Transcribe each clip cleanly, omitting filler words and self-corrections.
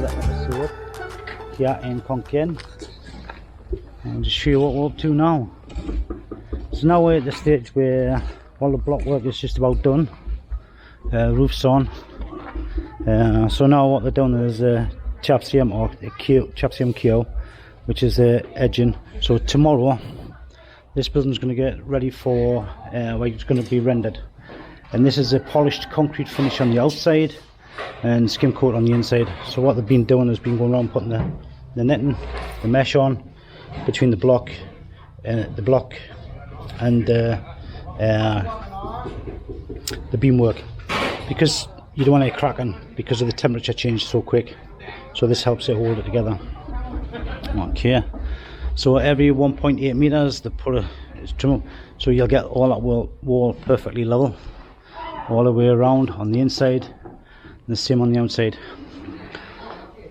another episode here in Khon Kaen. I'll just show you what we're up to now. So now we're at the stage where all the block work is just about done. Roof's on. So now what they're doing is chapsium or chapsium keel, which is edging. So tomorrow this building's going to get ready for it's going to be rendered. And this is a polished concrete finish on the outside and skim coat on the inside. So what they've been doing is been going around putting the netting, the mesh on between the block and the beam work, because you don't want it cracking because of the temperature change so quick. So this helps it hold it together. Okay, so every 1.8 meters they put a trim up, so you'll get all that wall perfectly level all the way around on the inside, and the same on the outside.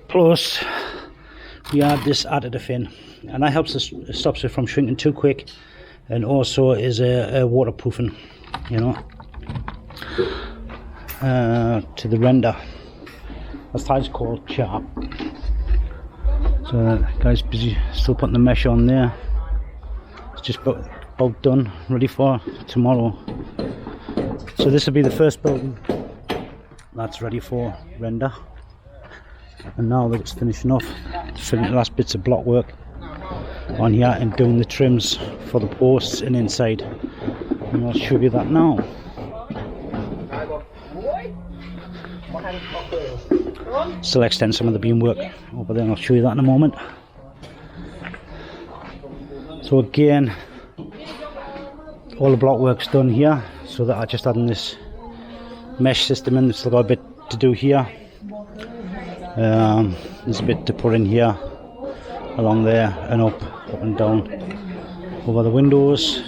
Plus we add this additive in, and that helps us, stops it from shrinking too quick, and also is a waterproofing, you know, to the render. That's how it's called, chap. So that guy's busy still putting the mesh on there. It's just about done, ready for tomorrow. So this will be the first building that's ready for render, and now they're just finishing off, filling the last bits of block work on here and doing the trims for the posts and inside, and I'll show you that now. Still extend some of the beam work over there, and I'll show you that in a moment. So again, all the block work's done here, so that I just adding this mesh system in. Still got a bit to do here. There's a bit to put in here, along there, and up and down over the windows.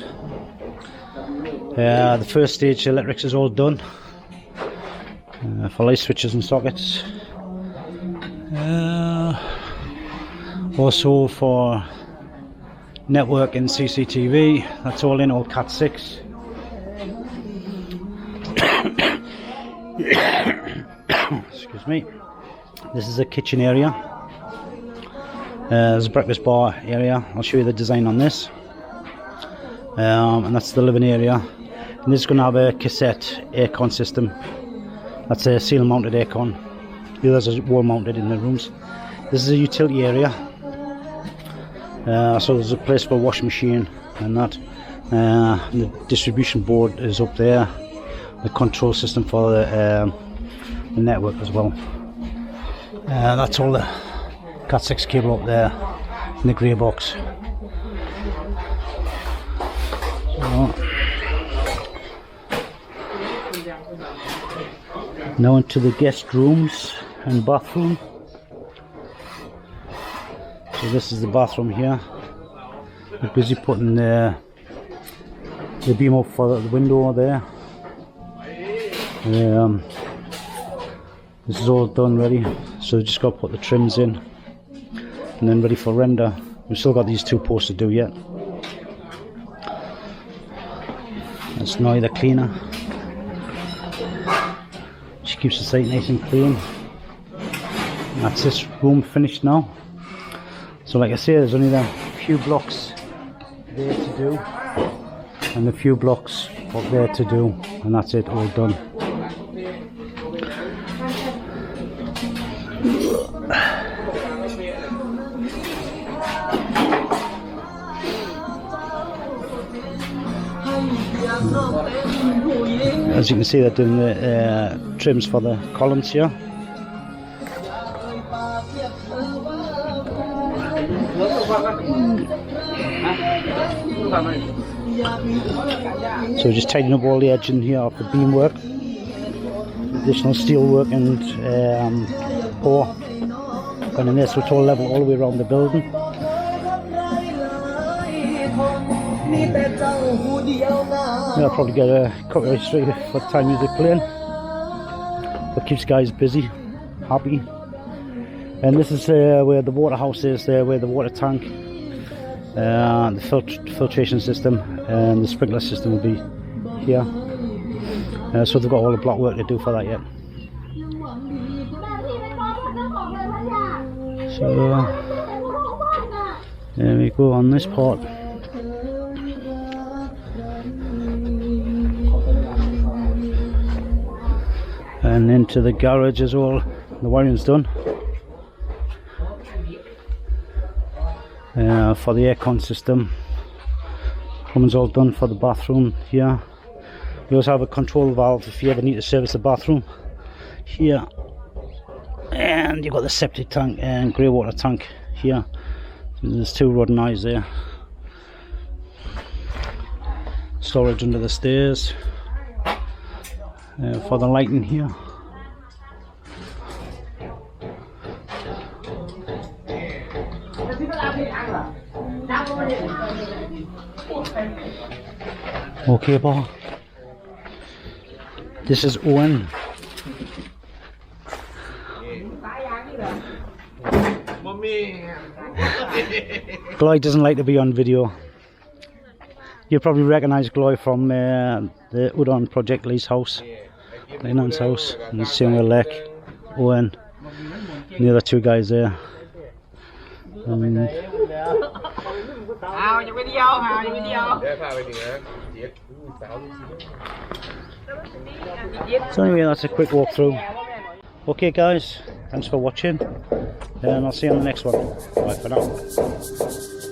The first stage electrics is all done for light switches and sockets. Also for network and CCTV, that's all in, all Cat 6. Excuse me. This is a kitchen area. There's a breakfast bar area. I'll show you the design on this. And that's the living area. And this is going to have a cassette aircon system. That's a seal mounted aircon. The others are wall mounted in the rooms. This is a utility area. So there's a place for a washing machine and that. And the distribution board is up there. The control system for the network as well. That's all the Cat 6 cable up there in the grey box. So, now into the guest rooms and bathroom. So this is the bathroom here. We're busy putting the beam up for the window there. This is all done, ready, so just got to put the trims in and then ready for render. We've still got these two posts to do yet. That's now the cleaner. She keeps the site nice and clean. And that's this room finished now. So like I say, there's only a few blocks there to do and a few blocks up there to do, and that's it, all done. As you can see, they're doing the trims for the columns here. So just tidying up all the edging here of the beam work, additional steel work and pour. And in this, so it's all level all the way around the building. Yeah, I'll probably get a copyright straight for Thai music playing, but keeps guys busy, happy. And this is where the water house is, there where the water tank, the filtration system and the sprinkler system will be here. So they've got all the block work to do for that yet. So there we go on this part. And into the garage as well. The wiring's done. For the aircon system. Plumbing's all done for the bathroom here. We also have a control valve if you ever need to service the bathroom here. And you've got the septic tank and grey water tank here. There's two rodent eyes there. Storage under the stairs for the lighting here. Okay, boy. This is Owen. Gloy doesn't like to be on video. You probably recognise Gloy from the Udon Project Lee's house, Lennon's house, and the same with Lek, Owen, and the other two guys there. So anyway, that's a quick walkthrough. Okay guys, thanks for watching, and I'll see you on the next one. Bye for now.